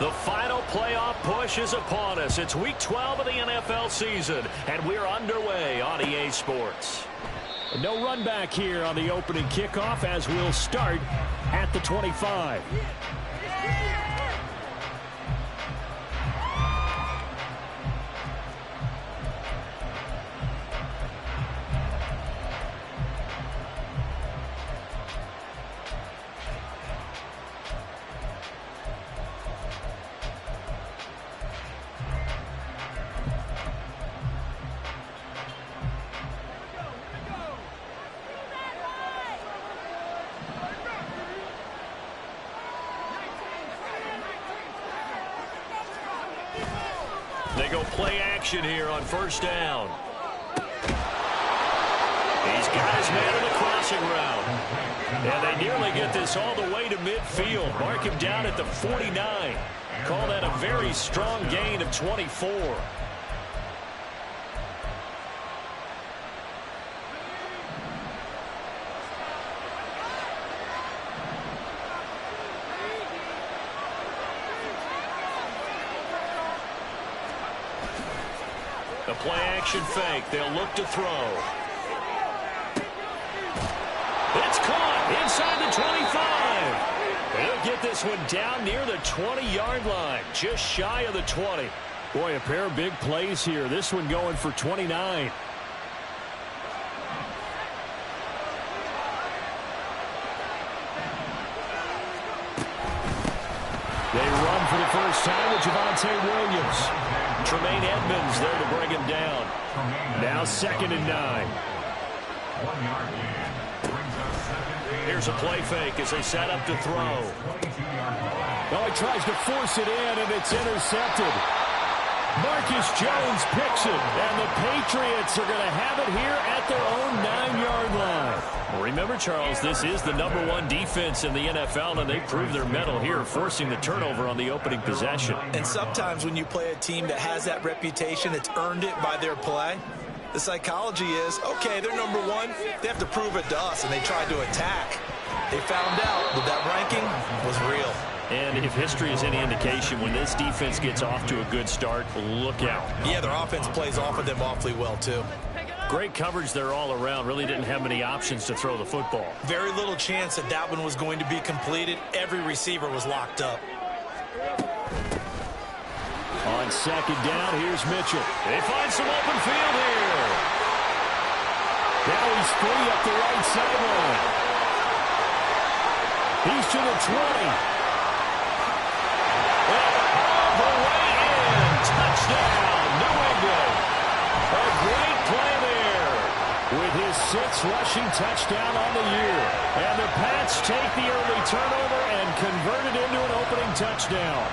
The final playoff push is upon us. It's Week 12 of the NFL season, and we're underway on EA Sports. No run back here on the opening kickoff as we'll start at the 25. They go play action here on first down. He's got his man in the crossing route. And they nearly get this all the way to midfield. Mark him down at the 49. Call that a very strong gain of 24. A play-action fake. They'll look to throw. It's caught inside the 25. They'll get this one down near the 20-yard line, just shy of the 20. Boy, a pair of big plays here. This one going for 29. They run for the first time with Javonte Williams. Tremaine Edmonds there to bring him down. Now 2nd and 9. Here's a play fake as they set up to throw. Oh, he tries to force it in, and it's intercepted. Marcus Jones picks it, and the Patriots are going to have it here at their own 9-yard line. Well, remember, Charles, this is the #1 defense in the NFL, and they proved their mettle here, forcing the turnover on the opening possession. And sometimes when you play a team that has that reputation, it's earned it by their play. The psychology is, okay, they're #1. They have to prove it to us, and they tried to attack. They found out that that ranking was real. And if history is any indication, when this defense gets off to a good start, look out. Yeah, their offense plays off of them awfully well, too. Great coverage there all around. Really didn't have many options to throw the football. Very little chance that that one was going to be completed. Every receiver was locked up. On 2nd down, here's Mitchell. They find some open field here. Now he's free up the right sideline. He's to the 20. Touchdown, New England. A great play there. With his 6th rushing touchdown on the year. And the Pats take the early turnover and convert it into an opening touchdown.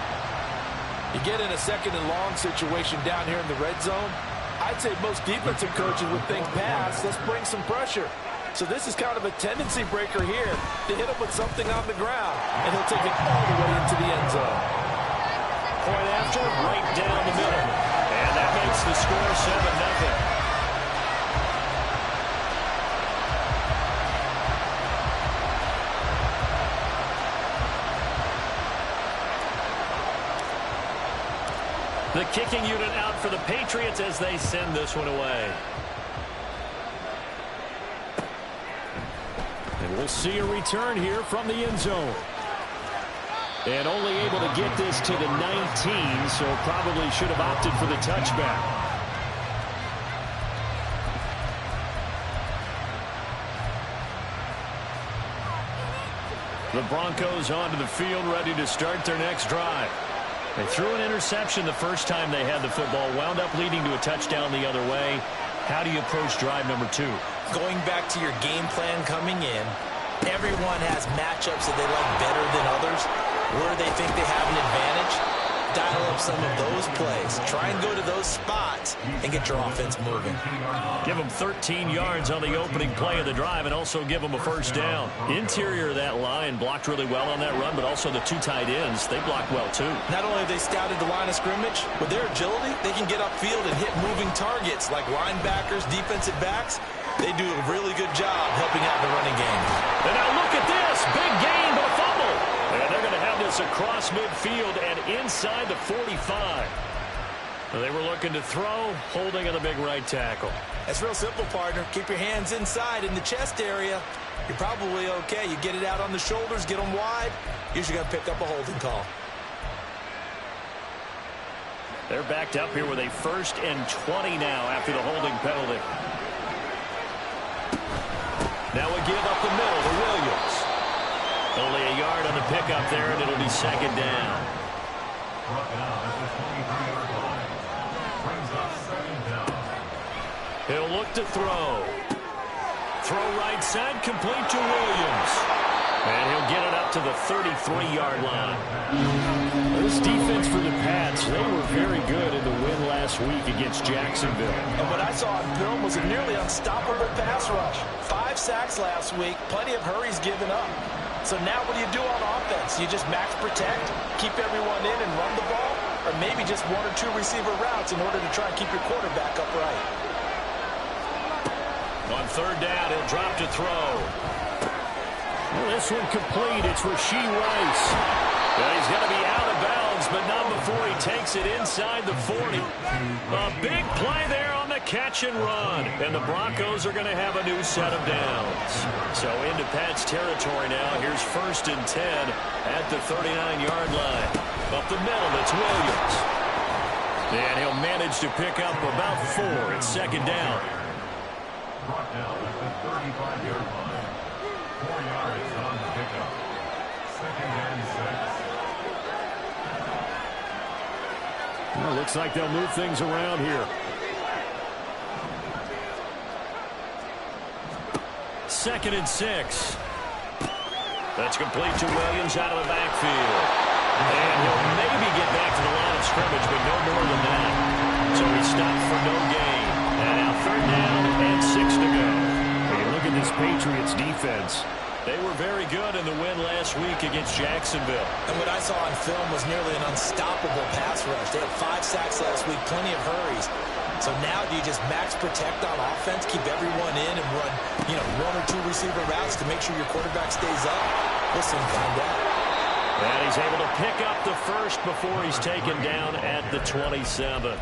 You get in a 2nd and long situation down here in the red zone. I'd say most defensive coaches would think pass. Let's bring some pressure. So this is kind of a tendency breaker here to hit him with something on the ground. And he'll take it all the way into the end zone. Point after, right down the middle. And that makes the score 7-0. The kicking unit out for the Patriots as they send this one away. And we'll see a return here from the end zone. And only able to get this to the 19, so probably should have opted for the touchback. The Broncos onto the field, ready to start their next drive. They threw an interception the first time they had the football, wound up leading to a touchdown the other way. How do you approach drive number 2? Going back to your game plan coming in, everyone has matchups that they like better than others. Where they think they have an advantage, dial up some of those plays. Try and go to those spots and get your offense moving. Give them 13 yards on the opening play of the drive and also give them a first down. Interior of that line blocked really well on that run, but also the 2 tight ends, they blocked well too. Not only have they scouted the line of scrimmage, with their agility, they can get upfield and hit moving targets like linebackers, defensive backs. They do a really good job helping out the running game. And now look at this. Big gain, but a fumble. And they're going to have this this across midfield and inside the 45. They were looking to throw, holding on the big right tackle. That's real simple, partner. Keep your hands inside in the chest area. You're probably okay. You get it out on the shoulders, get them wide. Usually got to pick up a holding call. They're backed up here with a 1st and 20 now after the holding penalty. Now we give up the middle to Williams. Only a yard on the pickup there, and it'll be 2nd down. He'll look to throw. Throw right side, complete to Williams. And he'll get it up to the 33-yard line. This defense for the Pats, they were very good in the win last week against Jacksonville. And what I saw on film was a nearly unstoppable pass rush. 5 sacks last week, plenty of hurries given up. So now what do you do on offense? You just max protect, keep everyone in and run the ball? Or maybe just 1 or 2 receiver routes in order to try and keep your quarterback upright? On 3rd down, he'll drop to throw. Well, this one complete. It's Rashee Rice. Well, he's going to be out of bounds, but not before he takes it inside the 40. A big play there on the catch and run. And the Broncos are going to have a new set of downs. So into Pat's territory now. Here's 1st and 10 at the 39-yard line. Up the middle, it's Williams. And he'll manage to pick up about 4. It's 2nd down. Brought down at the 35-yard line. 4 yards on the pickup. 2nd and 6. Well, looks like they'll move things around here. 2nd and 6. That's complete to Williams out of the backfield. And he'll maybe get back to the line of scrimmage, but no more than that. So he stopped for no gain. And now 3rd down and 6 to go. When you look at this Patriots defense, they were very good in the win last week against Jacksonville. And what I saw on film was nearly an unstoppable pass rush. They had 5 sacks last week, plenty of hurries. So now do you just max protect on offense, keep everyone in and run, 1 or 2 receiver routes to make sure your quarterback stays up? We'll soon find out. And he's able to pick up the 1st before he's taken down at the 27.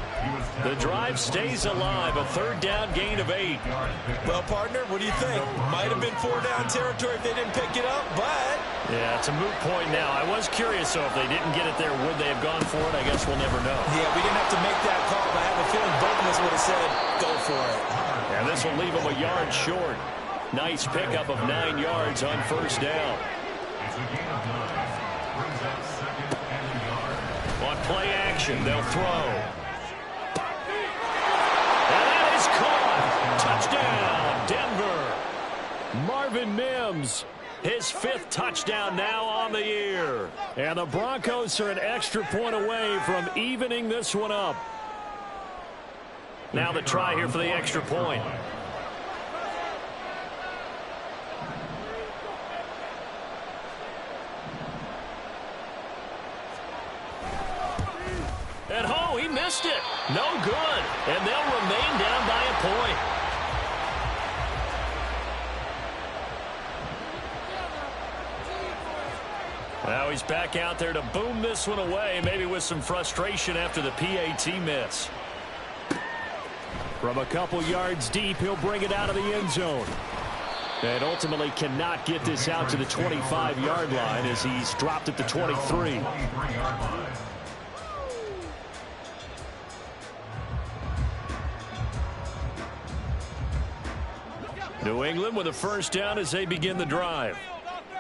The drive stays alive, a 3rd down gain of 8. Well, partner, what do you think? Might have been 4 down territory if they didn't pick it up, but... Yeah, it's a moot point now. I was curious, so if they didn't get it there, would they have gone for it? I guess we'll never know. Yeah, we didn't have to make that call, but I have a feeling both of us would have said, go for it. And this will leave him a yard short. Nice pickup of 9 yards on 1st down. It's a gain of 9. Brings up 2nd and a yard. On play action, they'll throw. And that is caught. Touchdown, Denver. Marvin Mims, his 5th touchdown now on the year. And the Broncos are an extra point away from evening this one up. Now the try here for the extra point. At home, he missed it. No good. And they'll remain down by a point. Now he's back out there to boom this one away, maybe with some frustration after the PAT miss. From a couple yards deep, he'll bring it out of the end zone. And ultimately cannot get this out to the 25-yard line as he's dropped at the 23. New England with a 1st down as they begin the drive.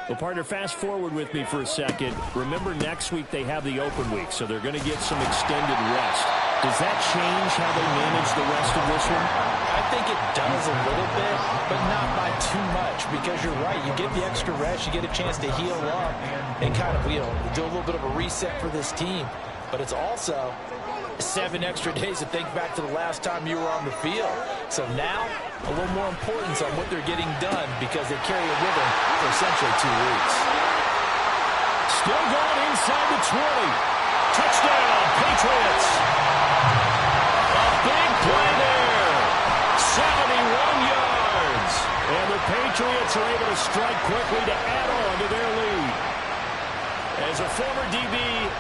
Well, partner, fast forward with me for a second. Remember, next week they have the open week, so they're going to get some extended rest. Does that change how they manage the rest of this one? I think it does a little bit, but not by too much, because you're right. You get the extra rest, you get a chance to heal up and kind of, do a little bit of a reset for this team. But it's also 7 extra days to think back to the last time you were on the field. So now, a little more importance on what they're getting done because they carry it with them for essentially 2 weeks. Still going inside the 20. Touchdown, Patriots. A big play there. 71 yards. And the Patriots are able to strike quickly to add on to their lead. As a former DB,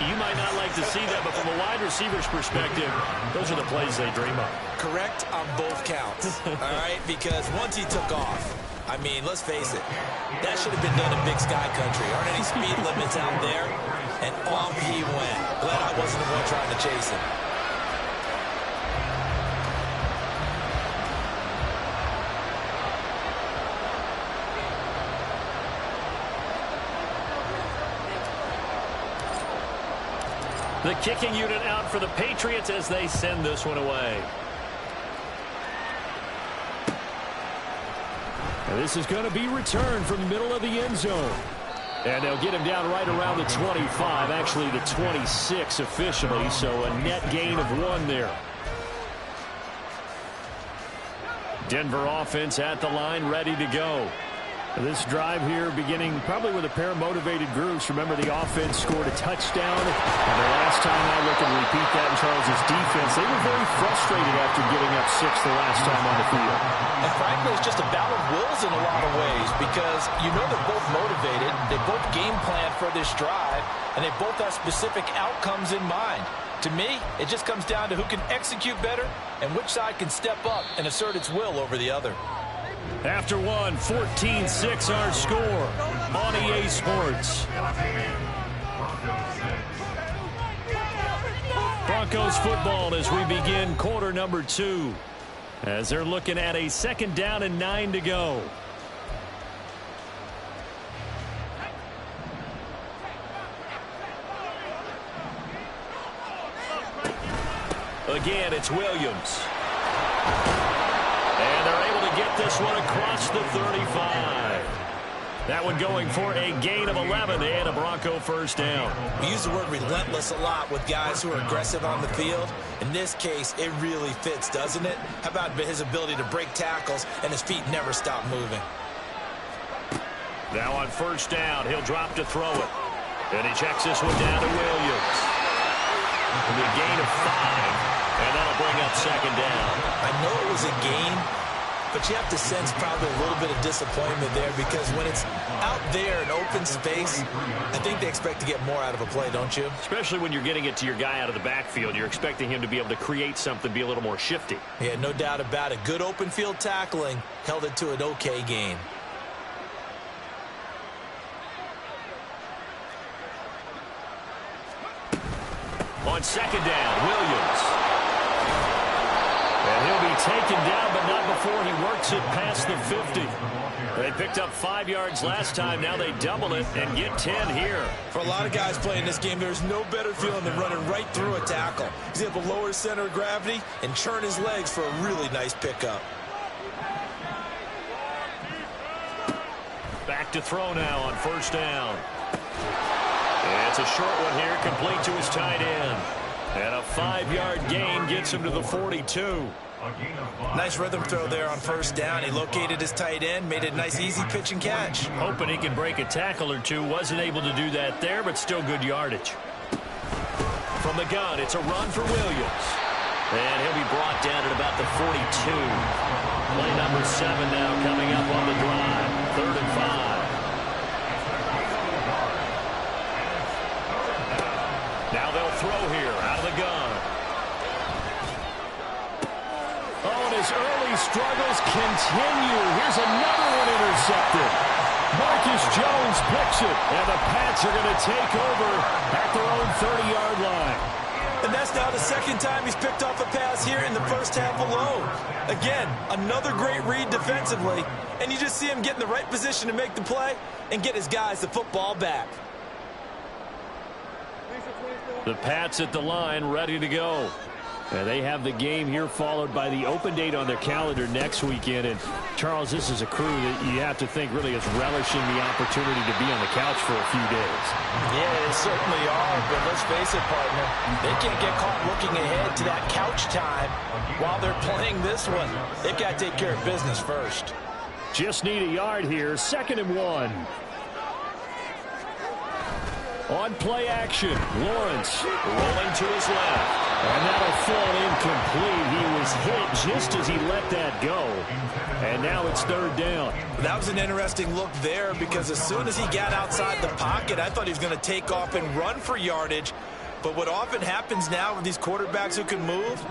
you might not like to see that, but from a wide receiver's perspective, those are the plays they dream of. Correct on both counts, all right? Because once he took off, I mean, let's face it, that should have been done in Big Sky Country. Aren't any speed limits out there? And off he went. Glad I wasn't the one trying to chase him. The kicking unit out for the Patriots as they send this one away. And this is going to be returned from the middle of the end zone. And they'll get him down right around the 25, actually the 26 officially, so a net gain of 1 there. Denver offense at the line, ready to go. This drive here beginning probably with a pair of motivated groups. Remember, the offense scored a touchdown. And the last time out, they can repeat that in Charles' defense. They were very frustrated after giving up 6 the last time on the field. And frankly, it's just a battle of wills in a lot of ways because you know they're both motivated. They both game plan for this drive, and they both have specific outcomes in mind. To me, it just comes down to who can execute better and which side can step up and assert its will over the other. After one, 14-6 our score on EA Sports. Broncos football as we begin quarter number 2. As they're looking at a 2nd down and 9 to go. Again, it's Williams. And they're able to get this one across the 35. That one going for a gain of 11 and a Bronco first down. We use the word relentless a lot with guys who are aggressive on the field. In this case, it really fits, doesn't it? How about his ability to break tackles and his feet never stop moving? Now on first down, he'll drop to throw it. And he checks this one down to Williams. It'll be a gain of 5. And that'll bring up 2nd down. I know it was a gain, but you have to sense probably a little bit of disappointment there because when it's out there in open space, I think they expect to get more out of a play, don't you? Especially when you're getting it to your guy out of the backfield. You're expecting him to be able to create something, be a little more shifty. Yeah, no doubt about it. Good open field tackling held it to an okay gain. On 2nd down, Williams. And he'll be taken down, but not before he works it past the 50. They picked up 5 yards last time. Now they double it and get 10 here. For a lot of guys playing this game, there's no better feeling than running right through a tackle. He's able to lower his center of gravity and churn his legs for a really nice pickup. Back to throw now on first down. And it's a short one here, complete to his tight end. And a 5-yard gain gets him to the 42. Nice rhythm throw there on first down. He located his tight end, made it a nice easy pitch and catch. Hoping he can break a tackle or two. Wasn't able to do that there, but still good yardage. From the gun, it's a run for Williams. And he'll be brought down at about the 42. Play number 7 now coming up on the drive. 3rd and 5. Now they'll throw here out of the gun. Oh, and his early struggles continue. Here's another one intercepted. Marcus Jones picks it, and the Pats are going to take over at their own 30-yard line. And that's now the 2nd time he's picked off a pass here in the first half alone. Again, another great read defensively, and you just see him get in the right position to make the play and get his guys the football back. The Pats at the line, ready to go. And they have the game here followed by the open date on their calendar next weekend. And, Charles, this is a crew that you have to think really is relishing the opportunity to be on the couch for a few days. Yeah, they certainly are, but let's face it, partner. They can't get caught looking ahead to that couch time while they're playing this one. They've got to take care of business first. Just need a yard here, 2nd and 1. On play action, Lawrence rolling to his left. And that'll fall incomplete. He was hit just as he let that go. And now it's third down. That was an interesting look there because as soon as he got outside the pocket, I thought he was going to take off and run for yardage. But what often happens now with these quarterbacks who can move,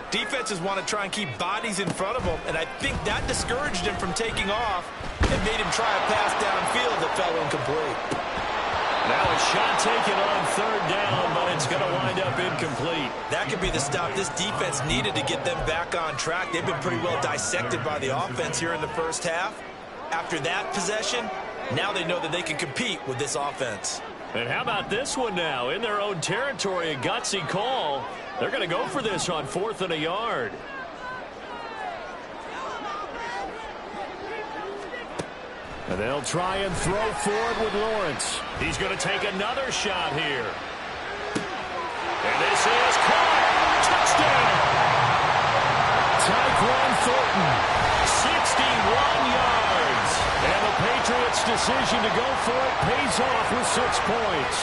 defenses want to try and keep bodies in front of them, and I think that discouraged him from taking off and made him try a pass downfield that fell incomplete. Now a shot taken on third down, but it's going to wind up incomplete. That could be the stop this defense needed to get them back on track. They've been pretty well dissected by the offense here in the first half. After that possession, now they know that they can compete with this offense. And how about this one now? In their own territory, a gutsy call. They're going to go for this on 4th and a yard. And they'll try and throw forward with Lawrence. He's going to take another shot here. And this is caught. Touchdown. Tyquan Thornton. 61 yards. And the Patriots' decision to go for it pays off with 6 points.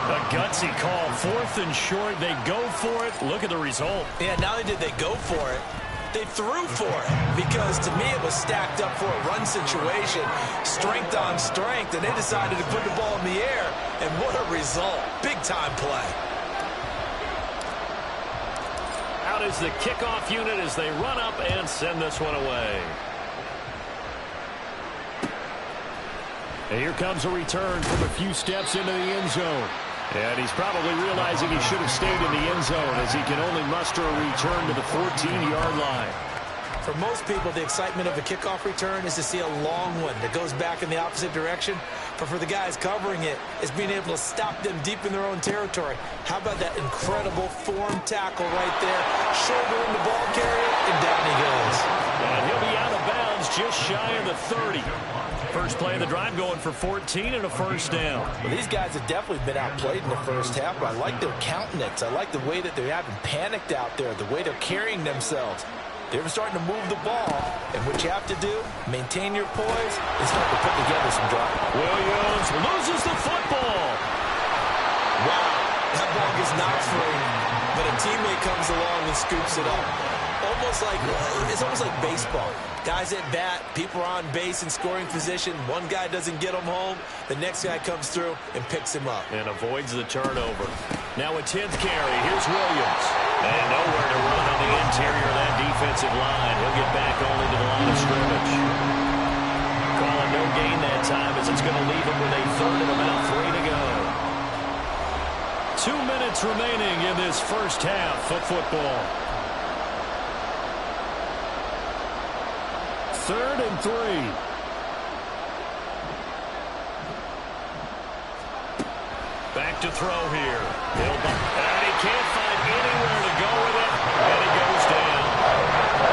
A gutsy call. 4th and short. They go for it. Look at the result. Yeah, not only did they go for it, they threw for it because, to me, it was stacked up for a run situation, strength on strength, and they decided to put the ball in the air, and what a result. Big-time play. Out is the kickoff unit as they run up and send this one away. And here comes a return from a few steps into the end zone. And he's probably realizing he should have stayed in the end zone as he can only muster a return to the 14-yard line. For most people, the excitement of a kickoff return is to see a long one that goes back in the opposite direction. But for the guys covering it, it's being able to stop them deep in their own territory. How about that incredible form tackle right there? Shouldering the ball carrier, and down he goes. And he'll be out of bounds just shy of the 30. First play of the drive going for 14 and a first down. Well, these guys have definitely been outplayed in the first half, but I like their countenance. I like the way that they haven't panicked out there, the way they're carrying themselves. They're starting to move the ball, and what you have to do, maintain your poise, and start to put together some drive. Williams loses the football. Wow, that ball gets knocked free, but a teammate comes along and scoops it up. It's almost like baseball. Guys at bat, people are on base in scoring position. One guy doesn't get him home. The next guy comes through and picks him up. And avoids the turnover. Now a 10th carry. Here's Williams. And nowhere to run on the interior of that defensive line. He'll get back only to the line of scrimmage. Calling no gain that time as it's going to leave him with a 3rd and about 3 to go. 2 minutes remaining in this first half of football. 3rd and 3. Back to throw here. And he can't find anywhere to go with it. And he goes down.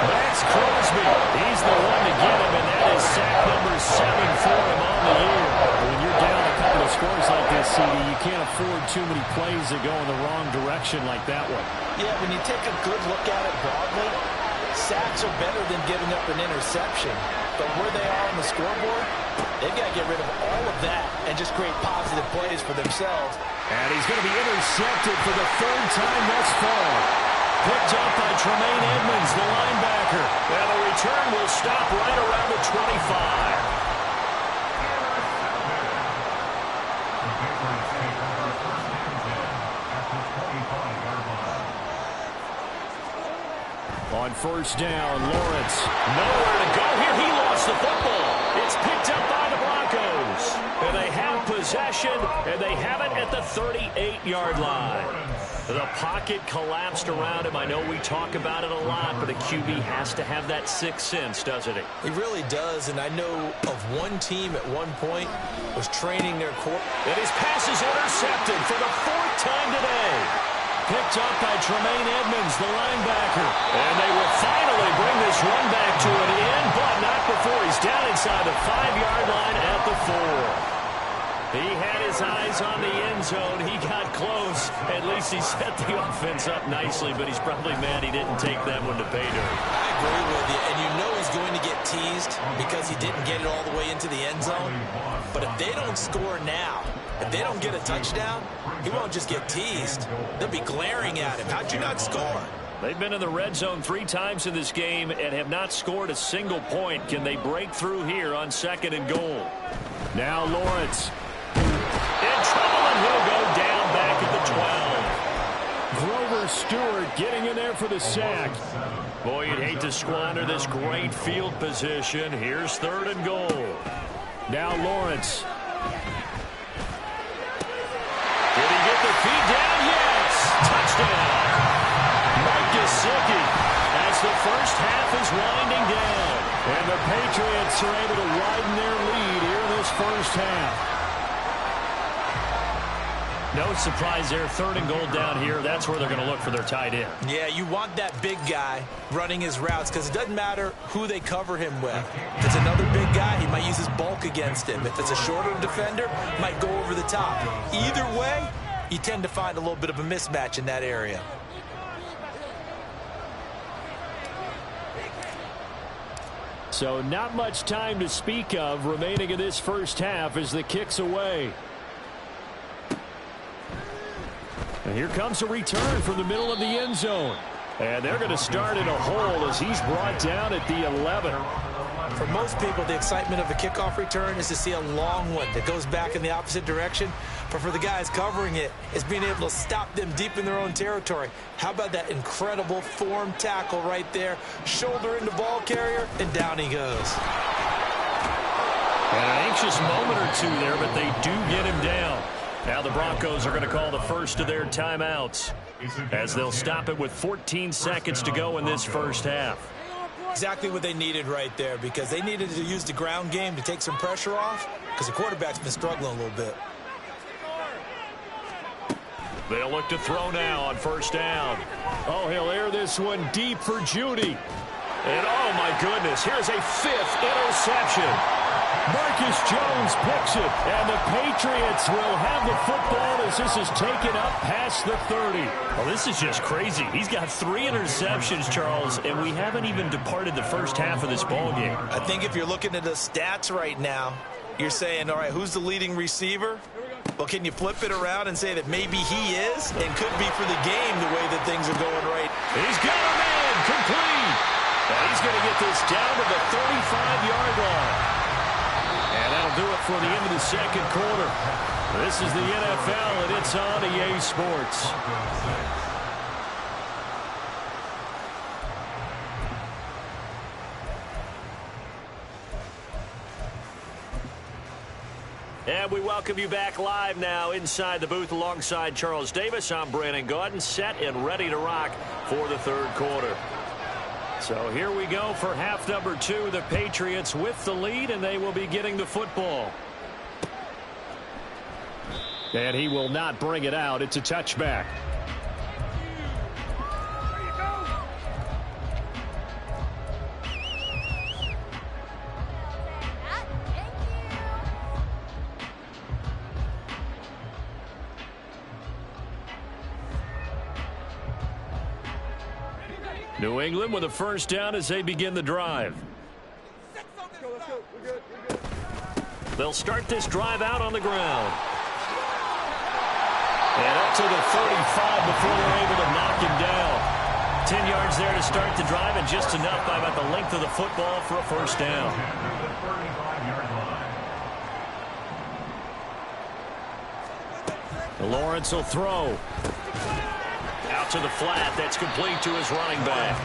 Max Crosby. He's the one to get him, and that is sack number 7 for him on the year. When you're down a couple of scores like this, CD, you can't afford too many plays that go in the wrong direction like that one. Yeah, when you take a good look at it broadly, sacks are better than giving up an interception. But where they are on the scoreboard, they've got to get rid of all of that and just create positive plays for themselves. And he's going to be intercepted for the 3rd time thus far. Picked up by Tremaine Edmonds, the linebacker. And the return will stop right around the 25. On first down, Lawrence. Nowhere to go here. He lost the football. It's picked up by the Broncos. And they have possession, and they have it at the 38-yard line. The pocket collapsed around him. I know we talk about it a lot, but a QB has to have that sixth sense, doesn't he? He really does, and I know of one team at one point was training their core. And his pass is intercepted for the 4th time today. Picked up by Tremaine Edmonds, the linebacker. And they will finally bring this run back to an end, but not before he's down inside the 5-yard line at the 4. He had his eyes on the end zone. He got close. At least he set the offense up nicely, but he's probably mad he didn't take that one to pay dirt. I agree with you, and you know he's going to get teased because he didn't get it all the way into the end zone. But if they don't score now, If they don't get a touchdown, he won't just get teased. They'll be glaring at him. How'd you not score? They've been in the red zone 3 times in this game and have not scored a single point. Can they break through here on 2nd and goal? Now Lawrence. In trouble, and he'll go down back at the 12. Grover Stewart getting in there for the sack. Boy, you'd hate to squander this great field position. Here's 3rd and goal. Now Lawrence. Did he get the feet down? Yes! Touchdown! Mike Gesicki as the first half is winding down. And the Patriots are able to widen their lead here in this first half. No surprise there. 3rd and goal down here. That's where they're going to look for their tight end. Yeah, you want that big guy running his routes because it doesn't matter who they cover him with. If it's another big guy, he might use his bulk against him. If it's a shorter defender, might go over the top. Either way, you tend to find a little bit of a mismatch in that area. So not much time to speak of remaining in this first half as the kick's away. And here comes a return from the middle of the end zone. And they're going to start in a hole as he's brought down at the 11. For most people, the excitement of a kickoff return is to see a long one that goes back in the opposite direction. But for the guys covering it, it's being able to stop them deep in their own territory. How about that incredible form tackle right there? Shoulder into ball carrier, and down he goes. An anxious moment or two there, but they do get him down. Now the Broncos are going to call the first of their timeouts as they'll stop it with 14 seconds to go in this first half. Exactly what they needed right there, because they needed to use the ground game to take some pressure off because the quarterback's been struggling a little bit. They'll look to throw now on 1st down. Oh, he'll air this one deep for Judy. And oh my goodness, here's a 5th interception. Marcus Jones picks it, and the Patriots will have the football as this is taken up past the 30. Well, this is just crazy. He's got 3 interceptions, Charles, and we haven't even departed the first half of this ball game. I think if you're looking at the stats right now, you're saying, all right, who's the leading receiver? Well, can you flip it around and say that maybe he is and could be for the game the way that things are going right? He's got a man complete. And he's going to get this down to the 35-yard line. And that'll do it for the end of the 2nd quarter. This is the NFL, and it's on EA Sports. And we welcome you back live now inside the booth alongside Charles Davis. I'm Brandon Gaudin, set and ready to rock for the 3rd quarter. So here we go for half number 2. The Patriots with the lead, and they will be getting the football. And he will not bring it out. It's a touchback. New England with a 1st down as they begin the drive. They'll start this drive out on the ground. And up to the 35 before they're able to knock him down. 10 yards there to start the drive, and just enough by about the length of the football for a 1st down. Lawrence will throw. Out to the flat. That's complete to his running back.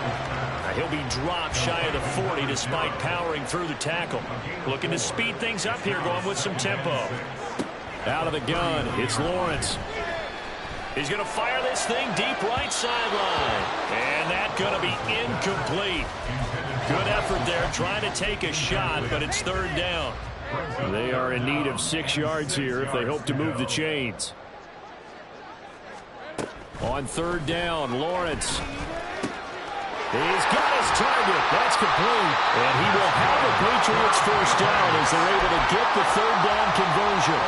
Now he'll be dropped shy of the 40 despite powering through the tackle. Looking to speed things up here, going with some tempo. Out of the gun, it's Lawrence. He's going to fire this thing deep right sideline. And that's going to be incomplete. Good effort there, trying to take a shot, but it's 3rd down. They are in need of 6 yards here if they hope to move the chains. On 3rd down, Lawrence. He's got his target. That's complete. And he will have the Patriots first down as they're able to get the third down conversion.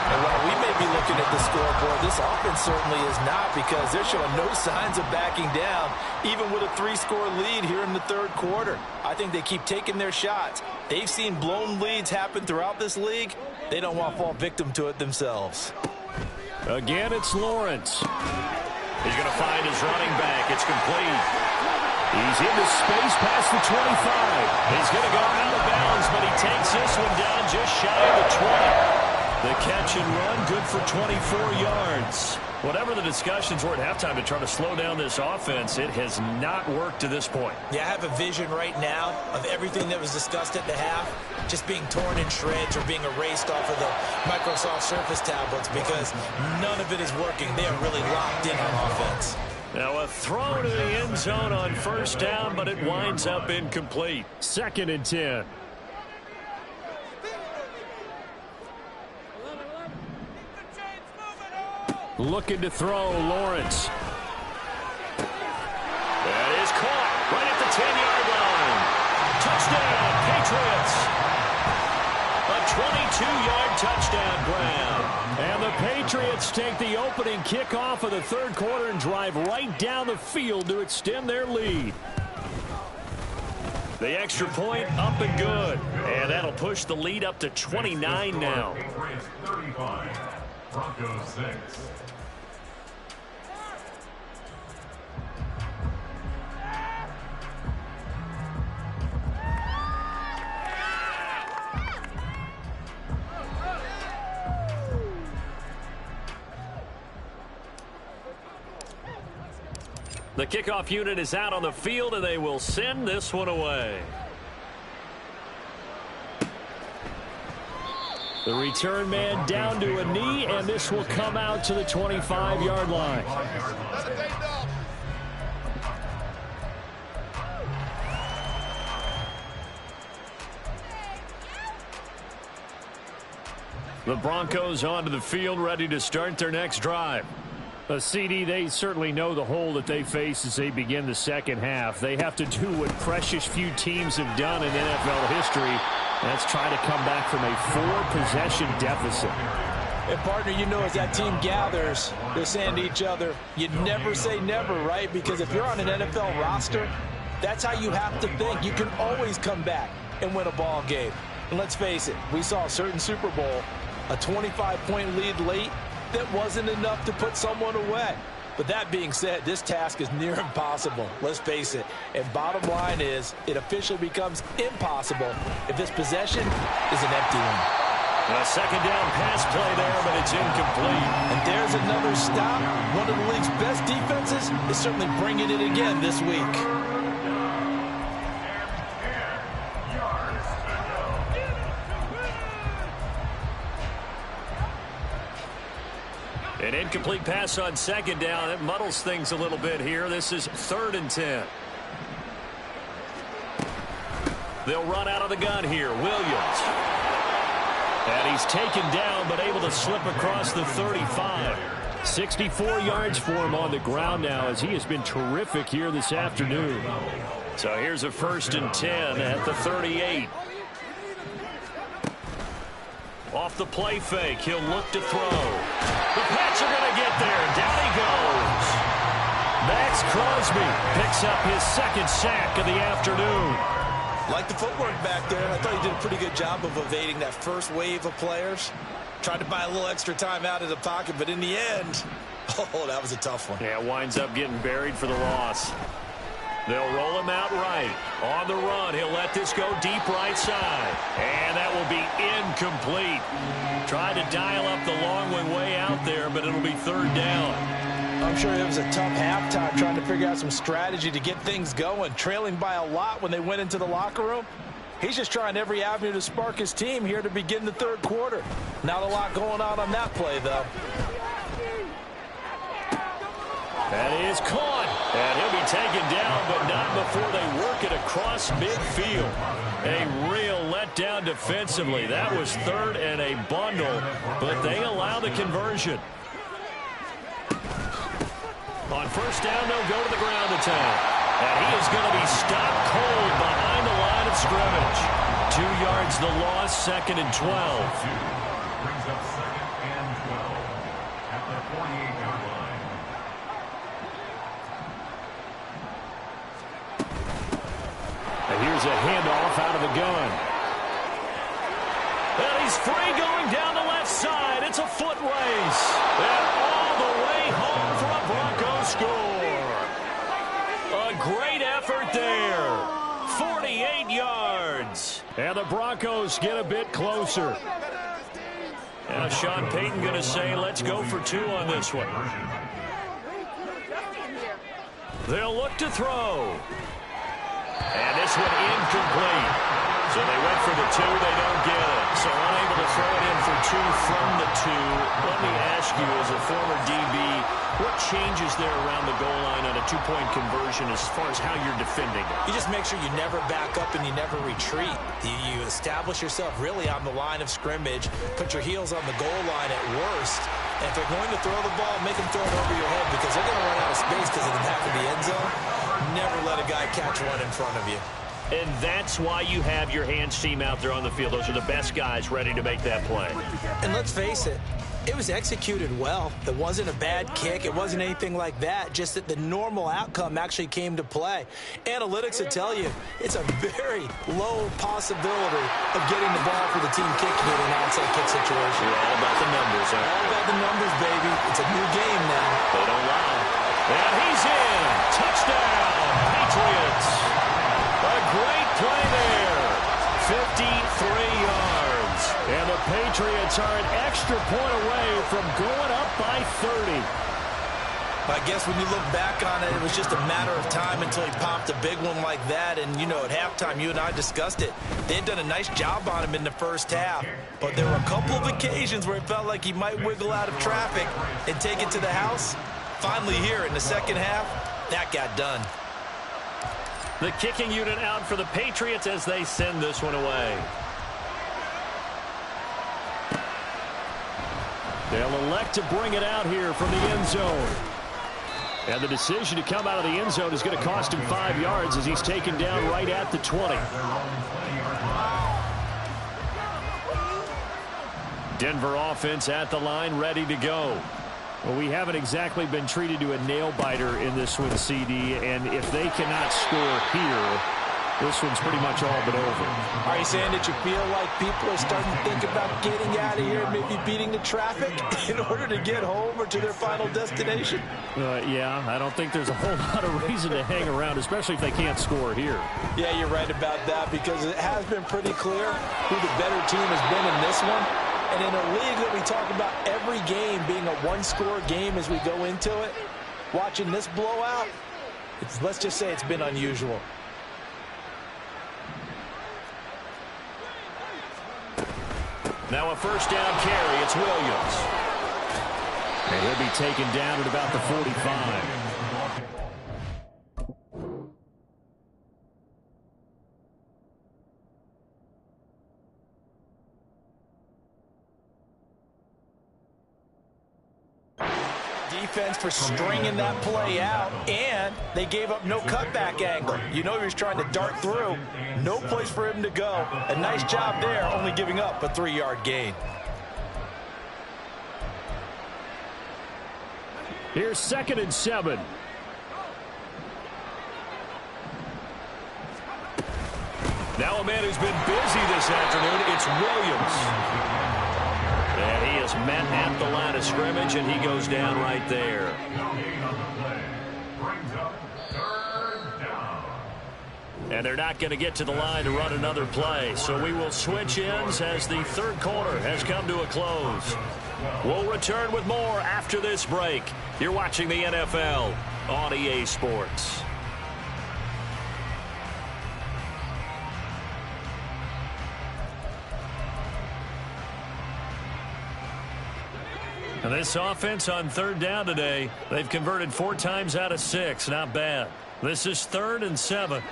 And while we may be looking at the scoreboard, this offense certainly is not, because they're showing no signs of backing down, even with a 3-score lead here in the third quarter. I think they keep taking their shots. They've seen blown leads happen throughout this league. They don't want to fall victim to it themselves. Again, it's Lawrence. He's going to find his running back. It's complete. He's into space past the 25. He's going to go out of bounds, but he takes this one down just shy of the 20. The catch and run, good for 24 yards. Whatever the discussions were at halftime to try to slow down this offense, it has not worked to this point. Yeah, I have a vision right now of everything that was discussed at the half just being torn in shreds or being erased off of the Microsoft Surface tablets, because none of it is working. They are really locked in on offense. Now a throw to the end zone on first down, but it winds up incomplete. 2nd and 10. Looking to throw, Lawrence. That is caught right at the 10-yard line. Touchdown, Patriots. A 22-yard touchdown grab. And the Patriots take the opening kickoff of the third quarter and drive right down the field to extend their lead. The extra point up and good. And that'll push the lead up to 29 now. Patriots 35, Broncos 6. The kickoff unit is out on the field, and they will send this one away. The return man down to a knee, and this will come out to the 25-yard line. The Broncos onto the field, ready to start their next drive. CD, they certainly know the hole that they face as they begin the second half. They have to do what precious few teams have done in NFL history. That's try to come back from a 4-possession deficit. And, partner, you know, as that team gathers, they're saying to each other, you never say never, right? Because if you're on an NFL roster, that's how you have to think. You can always come back and win a ball game. And let's face it, we saw a certain Super Bowl, a 25-point lead late, that wasn't enough to put someone away. But that being said, this task is near impossible. Let's face it. And bottom line is, it officially becomes impossible if this possession is an empty one. A second down pass play there, but it's incomplete. And there's another stop. One of the league's best defenses is certainly bringing it again this week. An incomplete pass on second down. It muddles things a little bit here. This is 3rd and 10. They'll run out of the gun here. Williams. And he's taken down, but able to slip across the 35. 64 yards for him on the ground now, as he has been terrific here this afternoon. So here's a 1st and 10 at the 38. Off the play fake, he'll look to throw. The Pats are going to get there. Down he goes. Max Crosby picks up his 2nd sack of the afternoon. Like the footwork back there, I thought he did a pretty good job of evading that first wave of players. Tried to buy a little extra time out of the pocket, but in the end, oh, that was a tough one. Yeah, winds up getting buried for the loss. They'll roll him out right. On the run, he'll let this go deep right side. And that will be incomplete. Tried to dial up the long way out there, but it'll be 3rd down. I'm sure it was a tough halftime trying to figure out some strategy to get things going. Trailing by a lot when they went into the locker room. He's just trying every avenue to spark his team here to begin the third quarter. Not a lot going on that play, though. That is caught. And he'll be taken down, but not before they work it across midfield. A real letdown defensively. That was 3rd and a bundle, but they allow the conversion. On first down, they'll go to the ground attack. And he is going to be stopped cold behind the line of scrimmage. 2 yards the loss, 2nd and 12. Brings up 2nd and 12 at the 48-yard line. And here's a handoff out of the gun. And he's free going down the left side. It's a foot race. And all the way home for a Bronco score. A great effort there. 48 yards. And the Broncos get a bit closer. Now Sean Payton going to say, let's go for 2 on this one. They'll look to throw. And this one incomplete. So they went for the 2, they don't get it. So unable to throw it in for 2 from the 2. Let me ask you, as a former DB, what changes there around the goal line on a 2-point conversion as far as how you're defending it? You just make sure you never back up and you never retreat. You establish yourself really on the line of scrimmage, put your heels on the goal line at worst. And if they're going to throw the ball, make them throw it over your head because they're going to run out of space because of the back of the end zone. Never let a guy catch one in front of you. And that's why you have your hands team out there on the field. Those are the best guys ready to make that play. And let's face it, it was executed well. It wasn't a bad kick. It wasn't anything like that. Just that the normal outcome actually came to play. Analytics will tell you it's a very low possibility of getting the ball for the team kicking it in an onside kick situation. We're all about the numbers, huh? All about the numbers, baby. It's a new game now. They don't lie. And he's in. Touchdown, Patriots. A great play there. 53 yards. And the Patriots are an extra point away from going up by 30. I guess when you look back on it, it was just a matter of time until he popped a big one like that. And, you know, at halftime, you and I discussed it. They had done a nice job on him in the first half. But there were a couple of occasions where it felt like he might wiggle out of traffic and take it to the house. Finally here in the second half, that got done. The kicking unit out for the Patriots as they send this one away. They'll elect to bring it out here from the end zone. And the decision to come out of the end zone is going to cost him 5 yards as he's taken down right at the 20. Denver offense at the line, ready to go. Well, we haven't exactly been treated to a nail-biter in this one, CD, and if they cannot score here, this one's pretty much all but over. Are you saying that you feel like people are starting to think about getting out of here, maybe beating the traffic in order to get home or to their final destination? Yeah, I don't think there's a whole lot of reason to hang around, especially if they can't score here. Yeah, you're right about that because it has been pretty clear who the better team has been in this one. And in a league that we talk about every game being a one-score game as we go into it, watching this blowout, let's just say it's been unusual. Now a first down carry. It's Williams. And he'll be taken down at about the 45. Defense for stringing that play out, and they gave up no cutback angle. You know he was trying to dart through. No place for him to go. A nice job there, only giving up a 3-yard gain. Here's 2nd and 7. Now a man who's been busy this afternoon, it's Williams. And he is met at the line of scrimmage, and he goes down right there. And they're not going to get to the line to run another play. So we will switch ends as the third quarter has come to a close. We'll return with more after this break. You're watching the NFL on EA Sports. And this offense on third down today, they've converted 4 times out of 6. Not bad. This is 3rd and 7.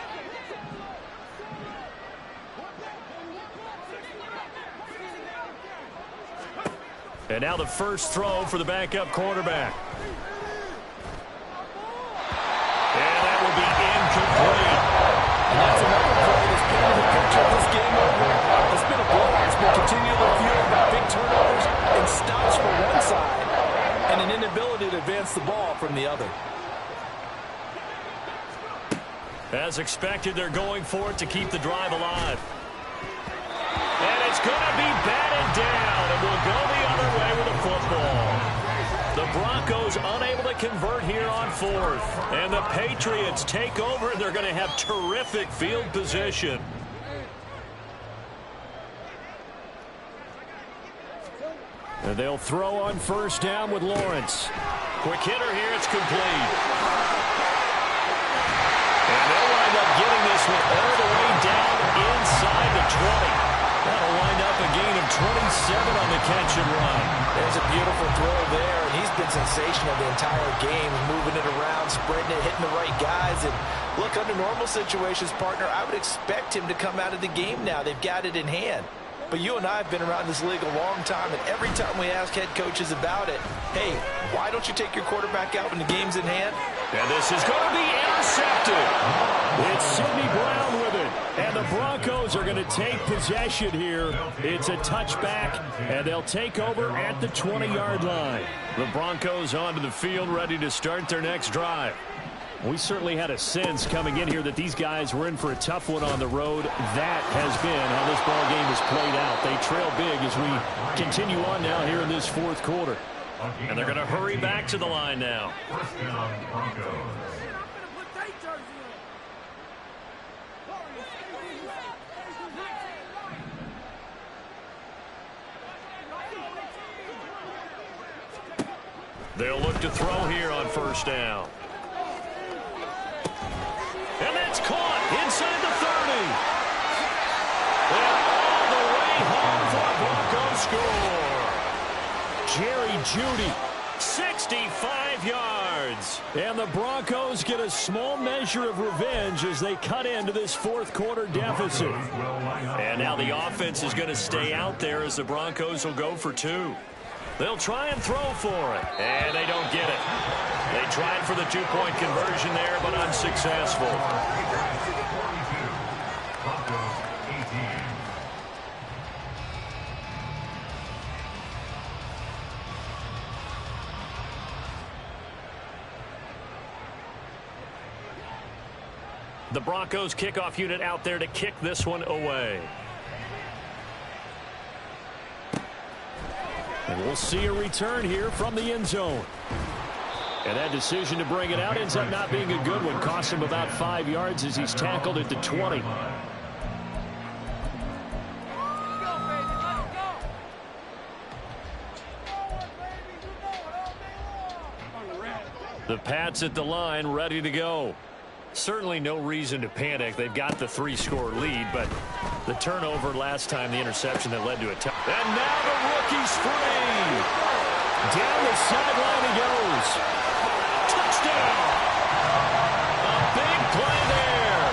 And now the first throw for the backup quarterback. And that will be advance the ball from the other. As expected, they're going for it to keep the drive alive. And it's going to be batted down, and we'll go the other way with the football. The Broncos unable to convert here on fourth. And the Patriots take over, and they're going to have terrific field position. And they'll throw on first down with Lawrence. Quick hitter here, it's complete. And they'll wind up getting this one all the way down inside the 20. That'll wind up a gain of 27 on the catch and run. There's a beautiful throw there, and he's been sensational the entire game, moving it around, spreading it, hitting the right guys. And look, under normal situations, partner, I would expect him to come out of the game now. They've got it in hand. But you and I have been around this league a long time, and every time we ask head coaches about it, hey, why don't you take your quarterback out when the game's in hand? And this is going to be intercepted. It's Sidney Brown with it. And the Broncos are going to take possession here. It's a touchback, and they'll take over at the 20-yard line. The Broncos onto the field, ready to start their next drive. We certainly had a sense coming in here that these guys were in for a tough one on the road. That has been how this ball game has played out. They trail big as we continue on now here in this fourth quarter. And they're going to hurry back to the line now. First down, Broncos. They'll look to throw here on first down. And that's caught inside the 30. And all the way home for a Bronco score. Jerry Jeudy. 65 yards. And the Broncos get a small measure of revenge as they cut into this fourth quarter deficit. And now the offense is going to stay out there as the Broncos will go for two. They'll try and throw for it. And they don't get it. They tried for the two-point conversion there, but unsuccessful. The Broncos kickoff unit out there to kick this one away. And we'll see a return here from the end zone. And that decision to bring it out ends up not being a good one. Cost him about 5 yards as he's tackled at the 20. The Pats at the line, ready to go. Certainly no reason to panic. They've got the 3-score lead, but the turnover last time, the interception that led to a touchdown. And now the rookie's free. Down the sideline he goes. Touchdown. A big play there.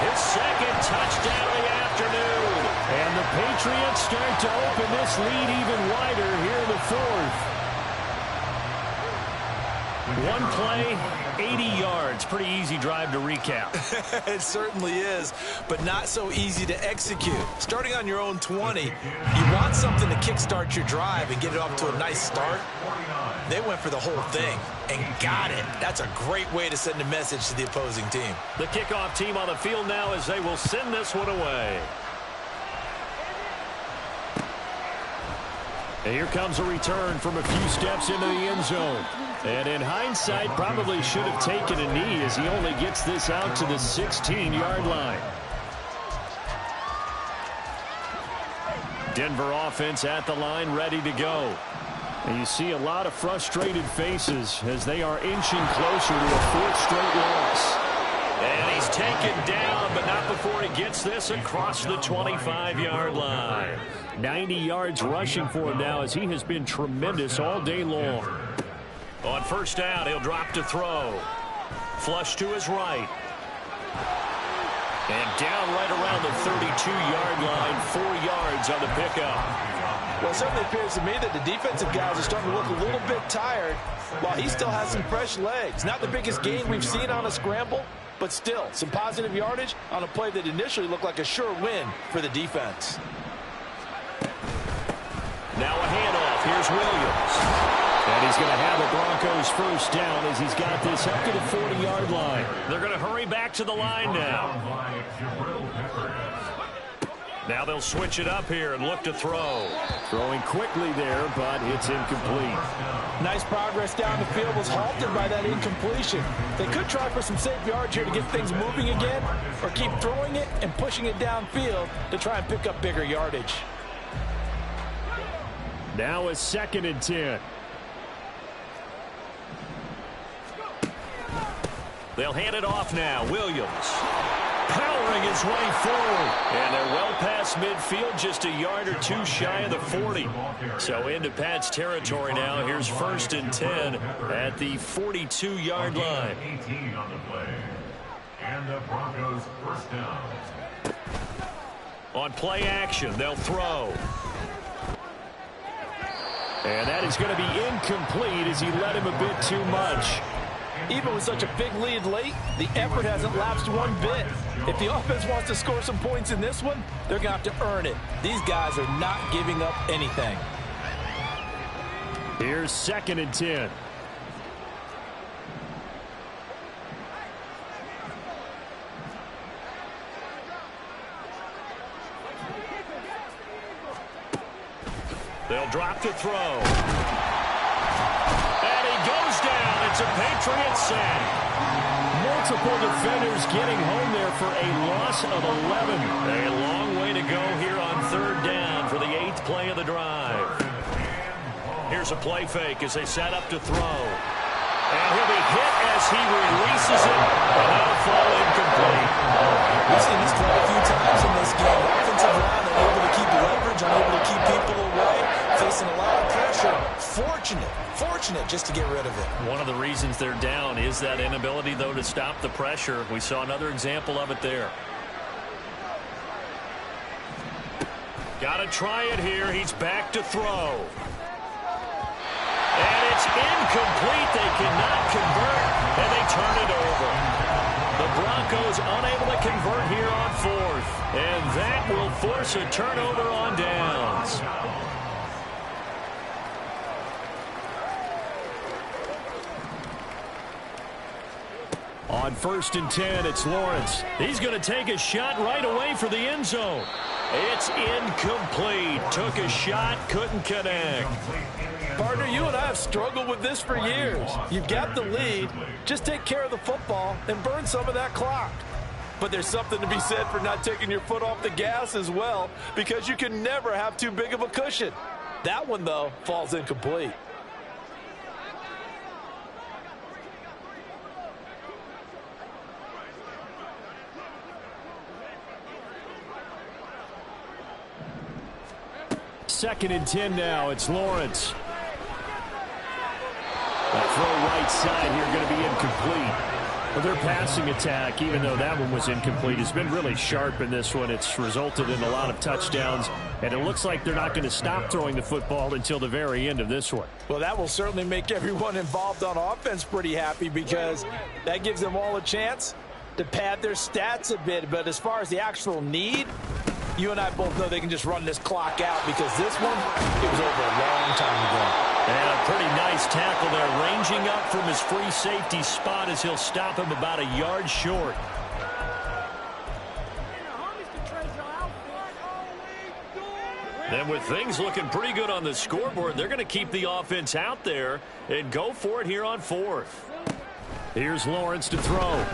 His second touchdown of the afternoon. And the Patriots start to open this lead even wider here in the fourth. One play, 80 yards. Pretty easy drive to recap. It certainly is, but not so easy to execute. Starting on your own 20, you want something to kickstart your drive and get it off to a nice start. They went for the whole thing and got it. That's a great way to send a message to the opposing team. The kickoff team on the field now as they will send this one away. And here comes a return from a few steps into the end zone. And in hindsight, probably should have taken a knee as he only gets this out to the 16-yard line. Denver offense at the line, ready to go. And you see a lot of frustrated faces as they are inching closer to a fourth straight loss. And he's taken down, but not before he gets this across the 25-yard line. 90 yards rushing for him now as he has been tremendous all day long. On first down, he'll drop to throw. Flush to his right. And down right around the 32-yard line, 4 yards on the pickup. Well, it certainly appears to me that the defensive guys are starting to look a little bit tired while he still has some fresh legs. Not the biggest gain we've seen on a scramble, but still some positive yardage on a play that initially looked like a sure win for the defense. Now a handoff. Here's Williams. And he's going to have a Broncos first down as he's got this up to the 40-yard line. They're going to hurry back to the line now. Now they'll switch it up here and look to throw. Throwing quickly there, but it's incomplete. Nice progress down the field, was halted by that incompletion. They could try for some safe yards here to get things moving again, or keep throwing it and pushing it downfield to try and pick up bigger yardage. Now a 2nd and 10. They'll hand it off now. Williams powering his way forward. And they're well past midfield, just a yard or two shy of the 40. So into Pat's territory now. Here's 1st and 10 at the 42-yard line. 18 on the play. And the Broncos first down. On play action, they'll throw. And that is going to be incomplete as he led him a bit too much. Even with such a big lead late, the effort hasn't lapsed one bit. If the offense wants to score some points in this one, they're going to have to earn it. These guys are not giving up anything. Here's 2nd and 10. They'll drop to throw. And he goes down. It's a Patriot sack. Multiple defenders getting home there for a loss of 11. A long way to go here on 3rd down for the 8th play of the drive. Here's a play fake as they set up to throw. And he'll be hit as he releases it. And that'll fall incomplete. We've seen this quite a few times in this game. Offensive line unable to keep leverage, unable to keep people away, facing a lot of pressure. Fortunate just to get rid of it. One of the reasons they're down is that inability, though, to stop the pressure. We saw another example of it there. Got to try it here. He's back to throw. And it's incomplete. They cannot convert, and they turn it over. The Broncos unable to convert here on 4th. And that will force a turnover on downs. On 1st and 10, it's Lawrence. He's going to take a shot right away for the end zone. It's incomplete. Took a shot, couldn't connect. Partner, you and I have struggled with this for years. You've got the lead. Just take care of the football and burn some of that clock. But there's something to be said for not taking your foot off the gas as well, because you can never have too big of a cushion. That one, though, falls incomplete. Second and 10 now. It's Lawrence. That throw right side here going to be incomplete. Well, their passing attack, even though that one was incomplete, has been really sharp in this one. It's resulted in a lot of touchdowns, and it looks like they're not going to stop throwing the football until the very end of this one. Well, that will certainly make everyone involved on offense pretty happy, because that gives them all a chance to pad their stats a bit. But as far as the actual need, you and I both know they can just run this clock out, because this one, it was over a long time ago. And a pretty nice tackle there, ranging up from his free safety spot as he'll stop him about a yard short. Then with things looking pretty good on the scoreboard, they're going to keep the offense out there and go for it here on 4th. Here's Lawrence to throw.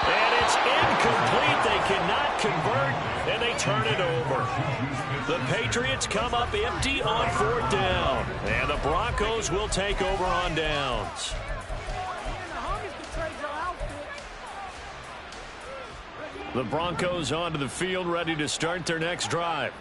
And it's incomplete. They cannot convert, and they turn it over. The Patriots come up empty on 4th down, and the Broncos will take over on downs. The Broncos onto the field, ready to start their next drive.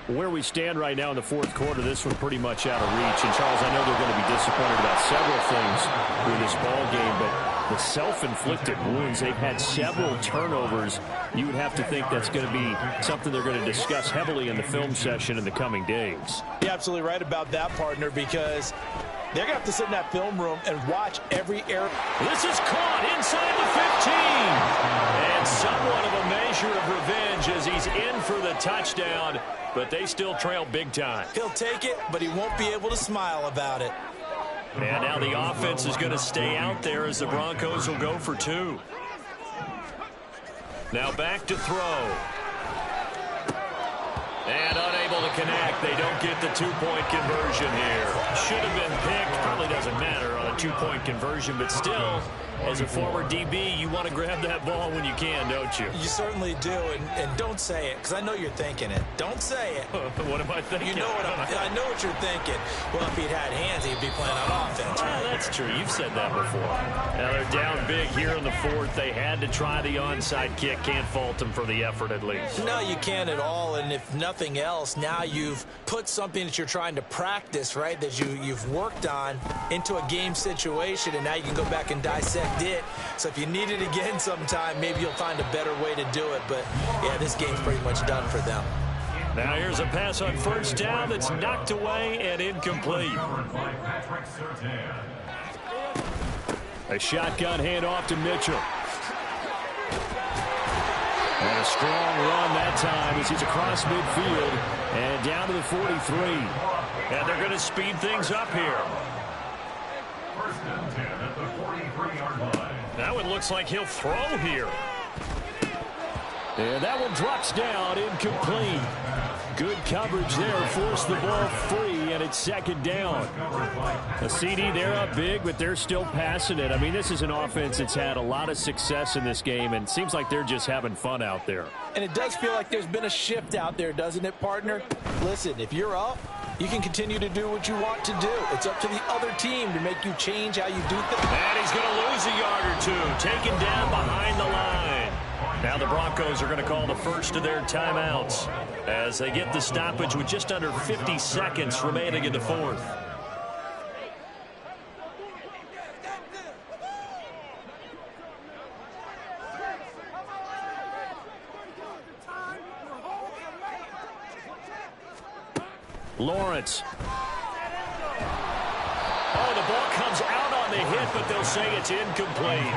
Where we stand right now in the 4th quarter, this one pretty much out of reach. And, Charles, I know they're going to be disappointed about several things with this ball game, but the self-inflicted wounds, they've had several turnovers. You would have to think that's going to be something they're going to discuss heavily in the film session in the coming days. You're absolutely right about that, partner, because they're going to have to sit in that film room and watch every error. This is caught inside the 15. And somewhat of a measure measure of revenge as he's in for the touchdown, but they still trail big time. He'll take it, but he won't be able to smile about it. And now the offense is going to stay out there as the Broncos will go for 2. Now back to throw. And unable to connect. They don't get the 2-point conversion here. Should have been picked. Probably doesn't matter on a 2-point conversion, but still, as a former DB, you want to grab that ball when you can, don't you? You certainly do, and don't say it, because I know you're thinking it. Don't say it. What am I thinking? You know what I know what you're thinking. Well, if he'd had hands, he'd be playing on offense. Well, that's true. You've said that before. Now they're down big here in the 4th. They had to try the onside kick. Can't fault them for the effort at least. No, you can't at all, and if nothing else, now you've put something that you're trying to practice, right, that you've worked on into a game situation, and now you can go back and dissect it. So if you need it again sometime, maybe you'll find a better way to do it. But, yeah, this game's pretty much done for them. Now here's a pass on first down that's knocked away and incomplete. A shotgun handoff to Mitchell. And a strong run that time as he's across midfield and down to the 43. And they're going to speed things up here. First and 10 at the 43-yard line. Now it looks like he'll throw here. And that one drops down, incomplete. Good coverage there, forced the ball free, and it's second down. A CD, they're up big, but they're still passing it. I mean, this is an offense that's had a lot of success in this game, and it seems like they're just having fun out there. And it does feel like there's been a shift out there, doesn't it, partner? Listen, if you're up, you can continue to do what you want to do. It's up to the other team to make you change how you do things. And he's going to lose a yard or two, taken down behind the line. Now the Broncos are going to call the first of their timeouts as they get the stoppage with just under 50 seconds remaining in the 4th. Lawrence. Oh, the ball comes out on the hit, but they'll say it's incomplete.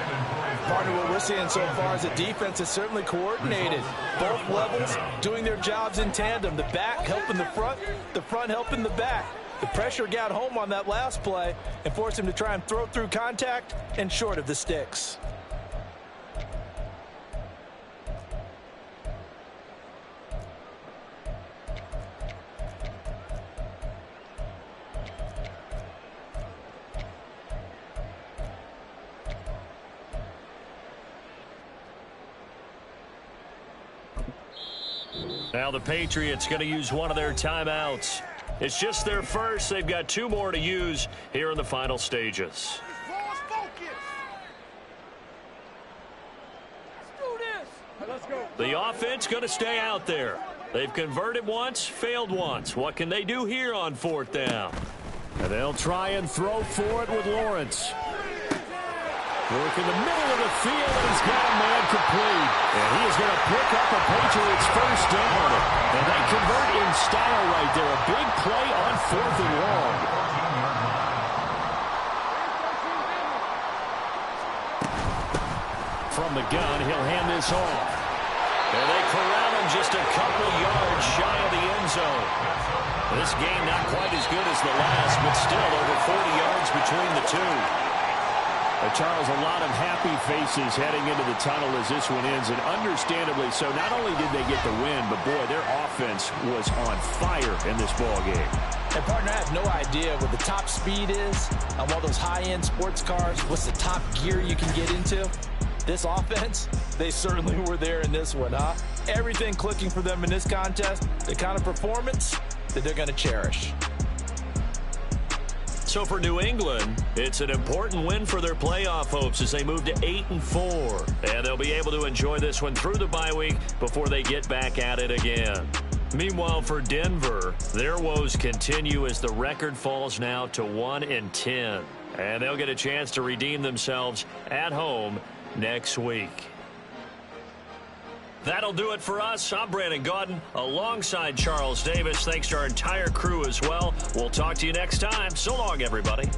Partner, what we're seeing so far is the defense is certainly coordinated. Both levels doing their jobs in tandem. The back helping the front helping the back. The pressure got home on that last play and forced him to try and throw through contact and short of the sticks. Now the Patriots going to use one of their timeouts. It's just their first. They've got 2 more to use here in the final stages. The offense going to stay out there. They've converted once, failed once. What can they do here on 4th down? And they'll try and throw for it with Lawrence. Work in the middle of the field, and he's got a man complete. And he is going to pick up a Patriots first down. And they convert in style right there. A big play on 4th and long. From the gun, he'll hand this off. And they corral him just a couple yards shy of the end zone. This game not quite as good as the last, but still over 40 yards between the two. Charles, a lot of happy faces heading into the tunnel as this one ends, and understandably so. Not only did they get the win, but, boy, their offense was on fire in this ball game. And, partner, I have no idea what the top speed is on one of those high-end sports cars. What's the top gear you can get into? This offense, they certainly were there in this one, huh? Everything clicking for them in this contest, the kind of performance that they're going to cherish. So for New England, it's an important win for their playoff hopes as they move to 8-4. And they'll be able to enjoy this one through the bye week before they get back at it again. Meanwhile, for Denver, their woes continue as the record falls now to 1-10. And they'll get a chance to redeem themselves at home next week. That'll do it for us. I'm Brandon Gaudin alongside Charles Davis. Thanks to our entire crew as well. We'll talk to you next time. So long, everybody.